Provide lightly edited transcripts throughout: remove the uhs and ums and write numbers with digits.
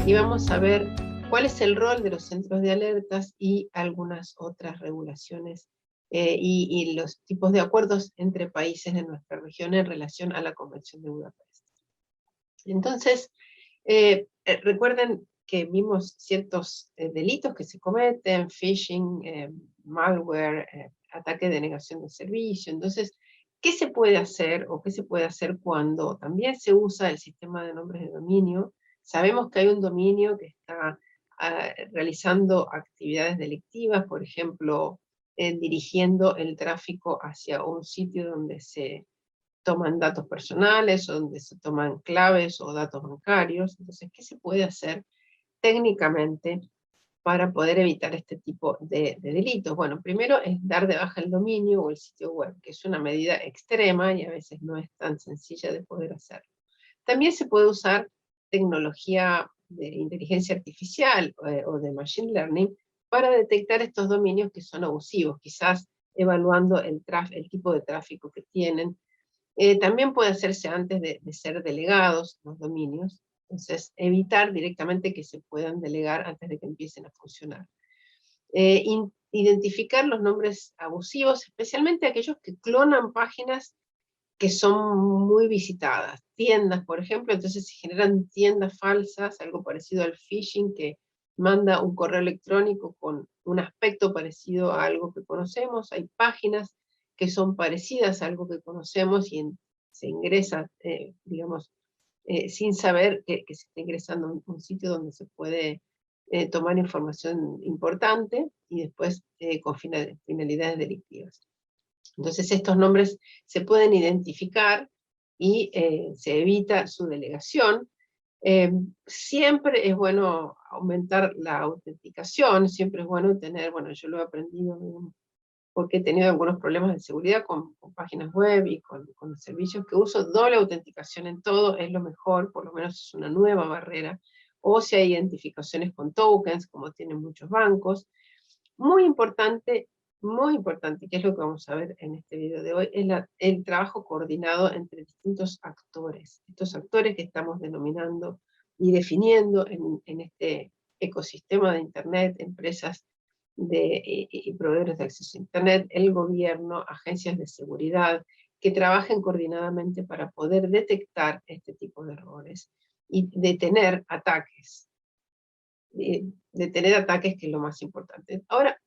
y vamos a ver cuál es el rol de los centros de alertas y algunas otras regulaciones y los tipos de acuerdos entre países de nuestra región en relación a la Convención de Budapest. Entonces, recuerden que vimos ciertos delitos que se cometen, phishing, malware, ataque de negación de servicio. Entonces, ¿qué se puede hacer o qué se puede hacer cuando también se usa el sistema de nombres de dominio? Sabemos que hay un dominio que está realizando actividades delictivas, por ejemplo, dirigiendo el tráfico hacia un sitio donde se toman datos personales, o donde se toman claves o datos bancarios. Entonces, ¿qué se puede hacer técnicamente para poder evitar este tipo de delitos? Bueno, primero es dar de baja el dominio o el sitio web, que es una medida extrema y a veces no es tan sencilla de poder hacer. También se puede usar tecnología de inteligencia artificial o de machine learning para detectar estos dominios que son abusivos, quizás evaluando el tipo de tráfico que tienen. También puede hacerse antes de ser delegados los dominios, entonces evitar directamente que se puedan delegar antes de que empiecen a funcionar. Identificar los nombres abusivos, especialmente aquellos que clonan páginas que son muy visitadas. Tiendas, por ejemplo, entonces se generan tiendas falsas, algo parecido al phishing, que manda un correo electrónico con un aspecto parecido a algo que conocemos. Hay páginas que son parecidas a algo que conocemos y se ingresa, digamos, sin saber que se está ingresando a un sitio donde se puede tomar información importante y después con finalidades delictivas. Entonces estos nombres se pueden identificar y se evita su delegación. Siempre es bueno aumentar la autenticación, siempre es bueno tener, bueno, yo lo he aprendido porque he tenido algunos problemas de seguridad con páginas web y con los servicios que uso, doble autenticación en todo es lo mejor, por lo menos es una nueva barrera, o si hay identificaciones con tokens, como tienen muchos bancos. Muy importante, que es lo que vamos a ver en este video de hoy, es el trabajo coordinado entre distintos actores. Estos actores que estamos denominando y definiendo en este ecosistema de Internet, empresas y proveedores de acceso a Internet, el gobierno, agencias de seguridad, que trabajen coordinadamente para poder detectar este tipo de errores y detener ataques. Detener ataques, que es lo más importante. Ahora,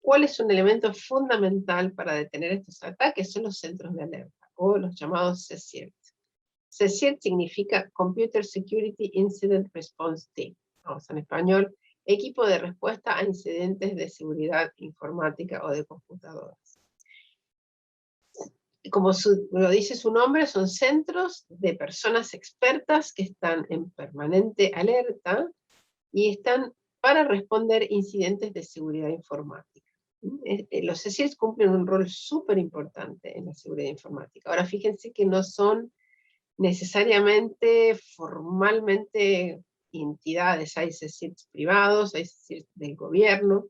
¿cuál es un elemento fundamental para detener estos ataques? Son los centros de alerta, o los llamados CSIRT. CSIRT significa Computer Security Incident Response Team. Vamos en español, equipo de respuesta a incidentes de seguridad informática o de computadoras. Como lo dice su nombre, son centros de personas expertas que están en permanente alerta y están para responder incidentes de seguridad informática. Los CSIRT cumplen un rol súper importante en la seguridad informática. Ahora, fíjense que no son necesariamente formalmente entidades, hay CSIRT privados, hay CSIRT del gobierno.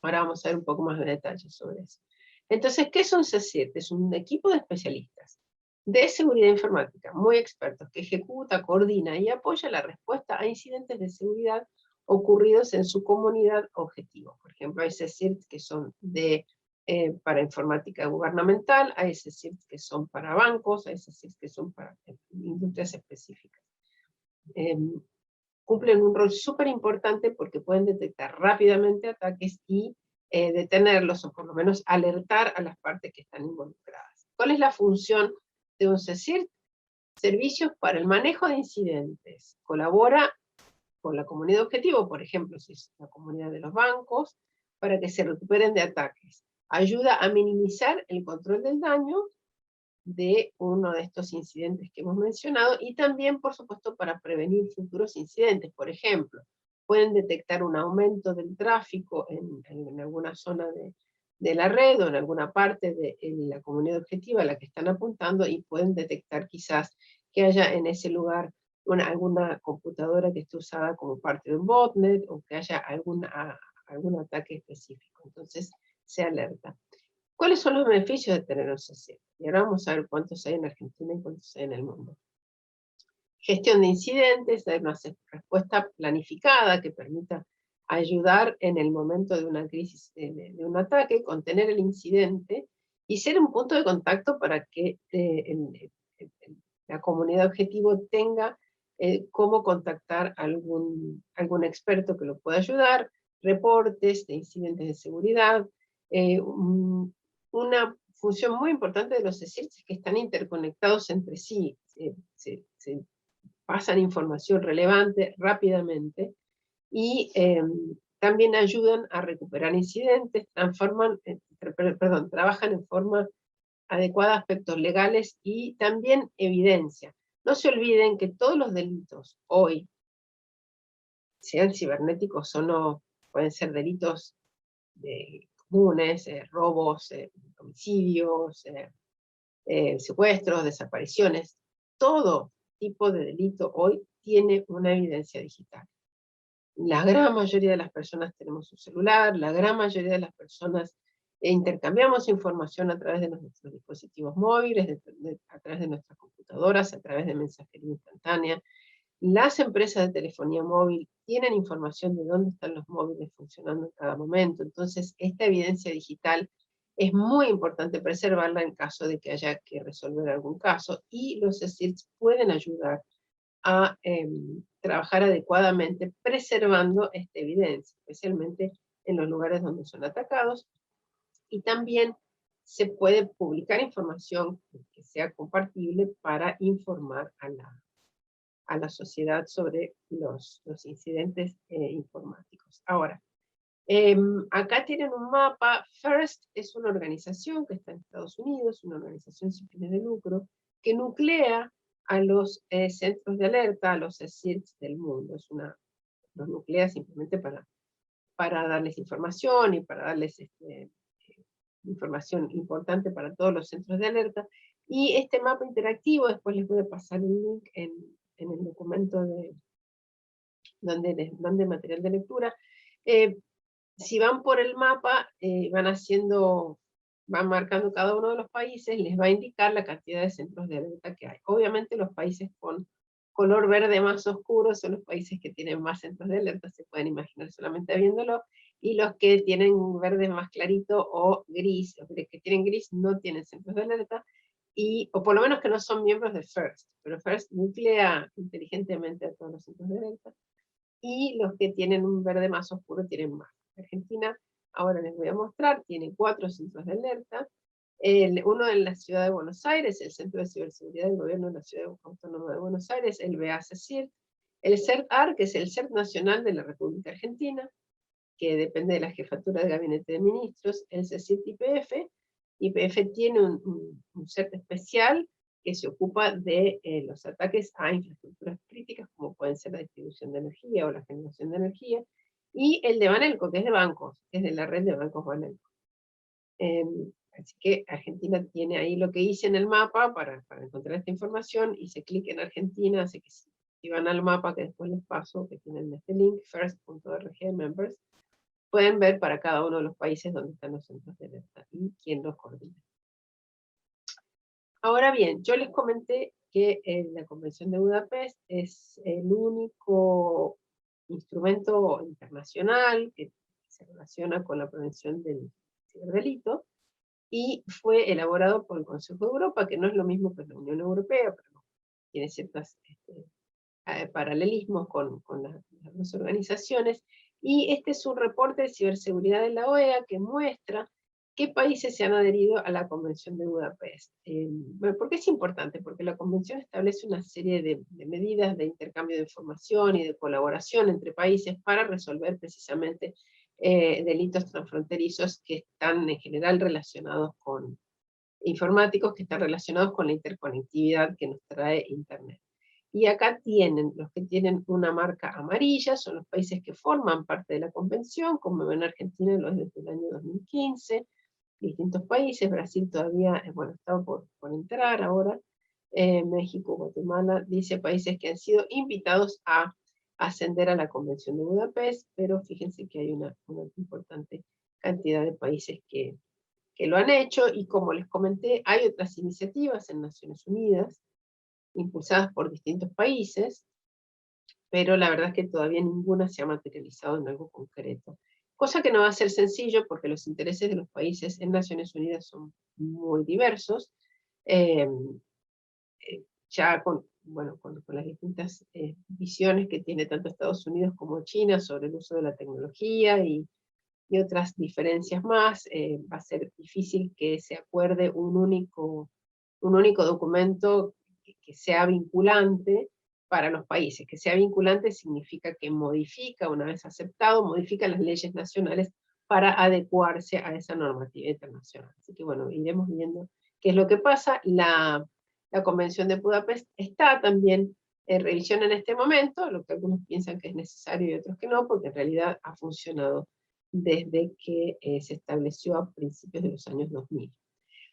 Ahora vamos a ver un poco más de detalles sobre eso. Entonces, ¿qué es un CSIRT? Es un equipo de especialistas de seguridad informática, muy expertos, que ejecuta, coordina y apoya la respuesta a incidentes de seguridad ocurridos en su comunidad objetivo. Por ejemplo, hay CSIRT que son para informática gubernamental, hay CSIRT que son para bancos, hay CSIRT que son para industrias específicas. Cumplen un rol súper importante porque pueden detectar rápidamente ataques y detenerlos, o por lo menos alertar a las partes que están involucradas. ¿Cuál es la función de un CSIRT? Servicios para el manejo de incidentes. Colabora con la comunidad objetivo, por ejemplo, si es la comunidad de los bancos, para que se recuperen de ataques. Ayuda a minimizar el control del daño de uno de estos incidentes que hemos mencionado, y también, por supuesto, para prevenir futuros incidentes. Por ejemplo, pueden detectar un aumento del tráfico en alguna zona de la red o en alguna parte de la comunidad objetiva a la que están apuntando, y pueden detectar quizás que haya en ese lugar alguna computadora que esté usada como parte de un botnet, o que haya algún ataque específico. Entonces se alerta. ¿Cuáles son los beneficios de tener un CSIRT? Y ahora vamos a ver cuántos hay en Argentina y cuántos hay en el mundo. Gestión de incidentes, dar una respuesta planificada que permita ayudar en el momento de una crisis, de un ataque, contener el incidente y ser un punto de contacto para que la comunidad objetivo tenga cómo contactar a algún experto que lo pueda ayudar, reportes de incidentes de seguridad. Una función muy importante de los CSIRTs es que están interconectados entre sí, se pasan información relevante rápidamente y también ayudan a recuperar incidentes, trabajan en forma adecuada aspectos legales y también evidencia. No se olviden que todos los delitos hoy, sean cibernéticos o no, pueden ser delitos comunes, robos, homicidios, secuestros, desapariciones, todo tipo de delito hoy tiene una evidencia digital. La gran mayoría de las personas tenemos un celular, la gran mayoría de las personas intercambiamos información a través de nuestros dispositivos móviles, a través de nuestras computadoras, a través de mensajería instantánea. Las empresas de telefonía móvil tienen información de dónde están los móviles funcionando en cada momento. Entonces, esta evidencia digital es muy importante preservarla en caso de que haya que resolver algún caso, y los CSIRTs pueden ayudar a trabajar adecuadamente preservando esta evidencia, especialmente en los lugares donde son atacados, y también se puede publicar información que sea compartible para informar a la sociedad sobre los incidentes informáticos. Ahora, acá tienen un mapa. FIRST es una organización que está en Estados Unidos, una organización sin fines de lucro, que nuclea a los centros de alerta, a los CSIRTs del mundo. Los nuclea simplemente para darles información y para darles información importante para todos los centros de alerta. Y este mapa interactivo, después les voy a pasar un link en el documento donde les mande material de lectura. Si van por el mapa, van marcando cada uno de los países, les va a indicar la cantidad de centros de alerta que hay. Obviamente los países con color verde más oscuro son los países que tienen más centros de alerta, se pueden imaginar solamente viéndolo, y los que tienen verde más clarito o gris, los que tienen gris no tienen centros de alerta, o por lo menos que no son miembros de FIRST, pero FIRST nuclea inteligentemente a todos los centros de alerta, y los que tienen un verde más oscuro tienen más. Argentina, ahora les voy a mostrar, tiene 4 centros de alerta. Uno en la ciudad de Buenos Aires, el Centro de Ciberseguridad del Gobierno de la Ciudad Autónoma de Buenos Aires, el BACESIR, el CERT-AR, que es el CERT Nacional de la República Argentina, que depende de la Jefatura de Gabinete de Ministros, el CECIRT-YPF. YPF tiene un CERT especial que se ocupa de los ataques a infraestructuras críticas, como pueden ser la distribución de energía o la generación de energía, y el de Banelco, que es de bancos, que es de la red de bancos Banelco. Así que Argentina tiene ahí lo que hice en el mapa para encontrar esta información, hice clic en Argentina, así que si van al mapa que después les paso, que tienen este link, first.org members, pueden ver para cada uno de los países donde están los centros de alerta y quién los coordina. Ahora bien, yo les comenté que la Convención de Budapest es el único instrumento internacional que se relaciona con la prevención del ciberdelito, y fue elaborado por el Consejo de Europa, que no es lo mismo que la Unión Europea, pero tiene ciertos paralelismos con las dos organizaciones. Y este es un reporte de ciberseguridad de la OEA que muestra qué países se han adherido a la Convención de Budapest. Bueno, ¿por qué es importante? Porque la Convención establece una serie de medidas de intercambio de información y de colaboración entre países para resolver precisamente delitos transfronterizos que están en general relacionados con informáticos, que están relacionados con la interconectividad que nos trae Internet. Y acá tienen, los que tienen una marca amarilla, son los países que forman parte de la convención, como ven Argentina lo es desde el año 2015, distintos países, Brasil todavía, bueno, está por entrar ahora, México, Guatemala, dice países que han sido invitados a ascender a la Convención de Budapest, pero fíjense que hay una importante cantidad de países que lo han hecho, y como les comenté, hay otras iniciativas en Naciones Unidas impulsadas por distintos países, pero la verdad es que todavía ninguna se ha materializado en algo concreto. Cosa que no va a ser sencillo porque los intereses de los países en Naciones Unidas son muy diversos. eh, ya con, bueno, con las distintas visiones que tiene tanto Estados Unidos como China sobre el uso de la tecnología y otras diferencias más, va a ser difícil que se acuerde un único documento que sea vinculante para los países. Que sea vinculante significa que modifica, una vez aceptado, modifica las leyes nacionales para adecuarse a esa normativa internacional. Así que bueno, iremos viendo qué es lo que pasa. La Convención de Budapest está también en revisión en este momento, lo que algunos piensan que es necesario y otros que no, porque en realidad ha funcionado desde que se estableció a principios de los años 2000.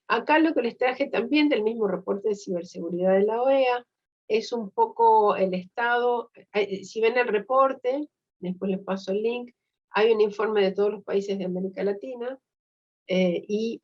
Acá lo que les traje también del mismo reporte de ciberseguridad de la OEA es un poco el estado. Si ven el reporte, después les paso el link, hay un informe de todos los países de América Latina y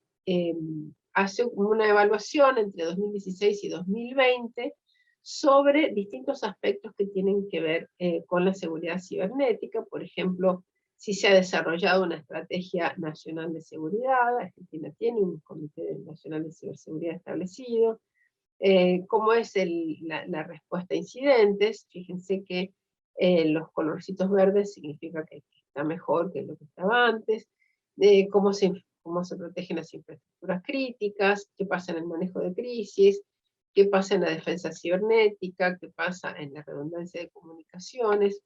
hace una evaluación entre 2016 y 2020 sobre distintos aspectos que tienen que ver con la seguridad cibernética. Por ejemplo, si se ha desarrollado una estrategia nacional de seguridad. Argentina tiene un comité nacional de ciberseguridad establecido. Cómo es la respuesta a incidentes. Fíjense que los colorcitos verdes significa que está mejor que lo que estaba antes. Cómo se protegen las infraestructuras críticas, qué pasa en el manejo de crisis, qué pasa en la defensa cibernética, qué pasa en la redundancia de comunicaciones.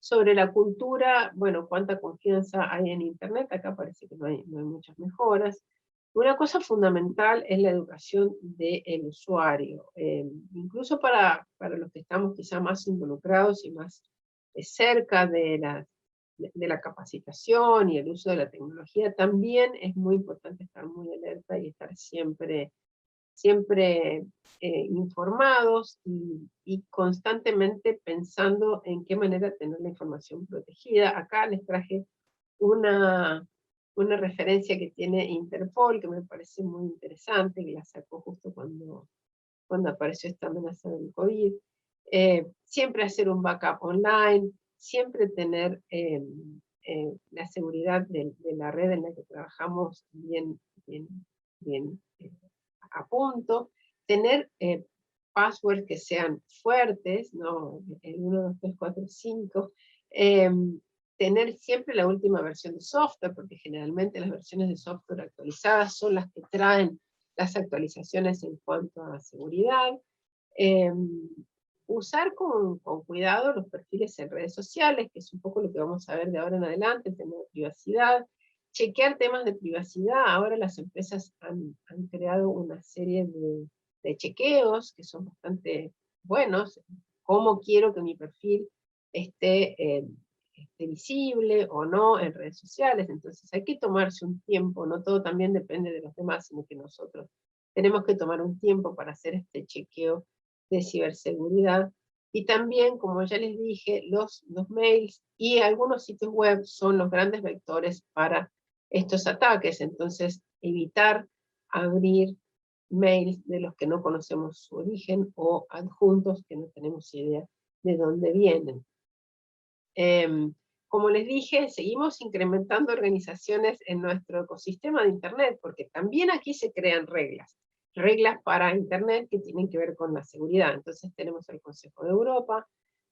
Sobre la cultura, bueno, cuánta confianza hay en Internet. Acá parece que no hay muchas mejoras. Una cosa fundamental es la educación del usuario, incluso para los que estamos quizá más involucrados y más cerca de la capacitación y el uso de la tecnología. También es muy importante estar muy alerta y estar siempre informados y constantemente pensando en qué manera tener la información protegida. Acá les traje una, una referencia que tiene Interpol, que me parece muy interesante, que la sacó justo cuando apareció esta amenaza del COVID. Siempre hacer un backup online, siempre tener la seguridad de la red en la que trabajamos bien a punto, tener passwords que sean fuertes, ¿no? El 1, 2, 3, 4, 5, tener siempre la última versión de software, porque generalmente las versiones de software actualizadas son las que traen las actualizaciones en cuanto a seguridad. Eh, Usar con cuidado los perfiles en redes sociales, que es un poco lo que vamos a ver de ahora en adelante, tener privacidad, chequear temas de privacidad. Ahora las empresas han creado una serie de chequeos que son bastante buenos. ¿Cómo quiero que mi perfil esté visible o no en redes sociales? Entonces hay que tomarse un tiempo, no todo también depende de los demás, sino que nosotros tenemos que tomar un tiempo para hacer este chequeo de ciberseguridad. Y también, como ya les dije, los mails y algunos sitios web son los grandes vectores para estos ataques. Entonces, evitar abrir mails de los que no conocemos su origen o adjuntos que no tenemos idea de dónde vienen. Como les dije, seguimos incrementando organizaciones en nuestro ecosistema de Internet, porque también aquí se crean reglas para Internet que tienen que ver con la seguridad. Entonces tenemos el Consejo de Europa,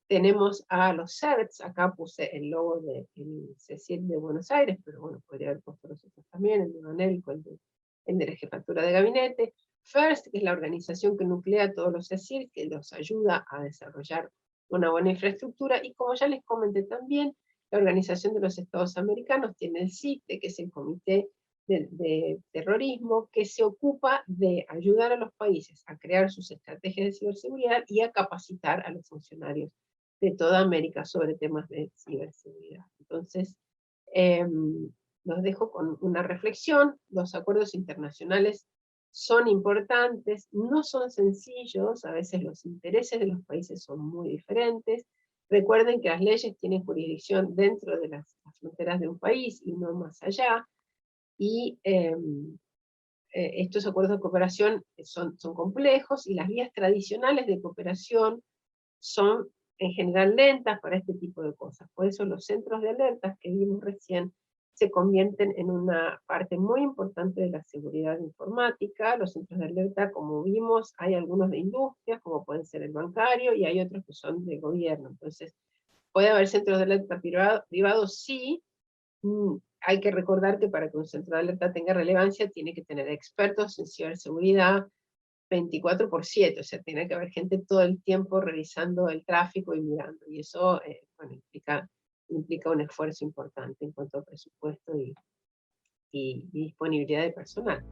tenemos a los CERTs. Acá puse el logo del CECIR de Buenos Aires, pero bueno, podría haber puesto los otros también, el de Banelco, el de la Jefatura de Gabinete. FIRST, que es la organización que nuclea todos los CECIR, que los ayuda a desarrollar una buena infraestructura. Y como ya les comenté también, la Organización de los Estados Americanos tiene el CITE, que es el Comité de Terrorismo, que se ocupa de ayudar a los países a crear sus estrategias de ciberseguridad y a capacitar a los funcionarios de toda América sobre temas de ciberseguridad. Entonces, los dejo con una reflexión. Los acuerdos internacionales son importantes, no son sencillos, a veces los intereses de los países son muy diferentes. Recuerden que las leyes tienen jurisdicción dentro de las fronteras de un país y no más allá. Y estos acuerdos de cooperación son complejos y las vías tradicionales de cooperación son en general lentas para este tipo de cosas. Por eso los centros de alertas que vimos recién se convierten en una parte muy importante de la seguridad informática. Los centros de alerta, como vimos, hay algunos de industrias, como pueden ser el bancario, y hay otros que son de gobierno. Entonces, ¿puede haber centros de alerta privados? Sí. Hay que recordar que para que un centro de alerta tenga relevancia, tiene que tener expertos en ciberseguridad 24/7, o sea, tiene que haber gente todo el tiempo revisando el tráfico y mirando, y eso bueno, implica un esfuerzo importante en cuanto a presupuesto y disponibilidad de personal.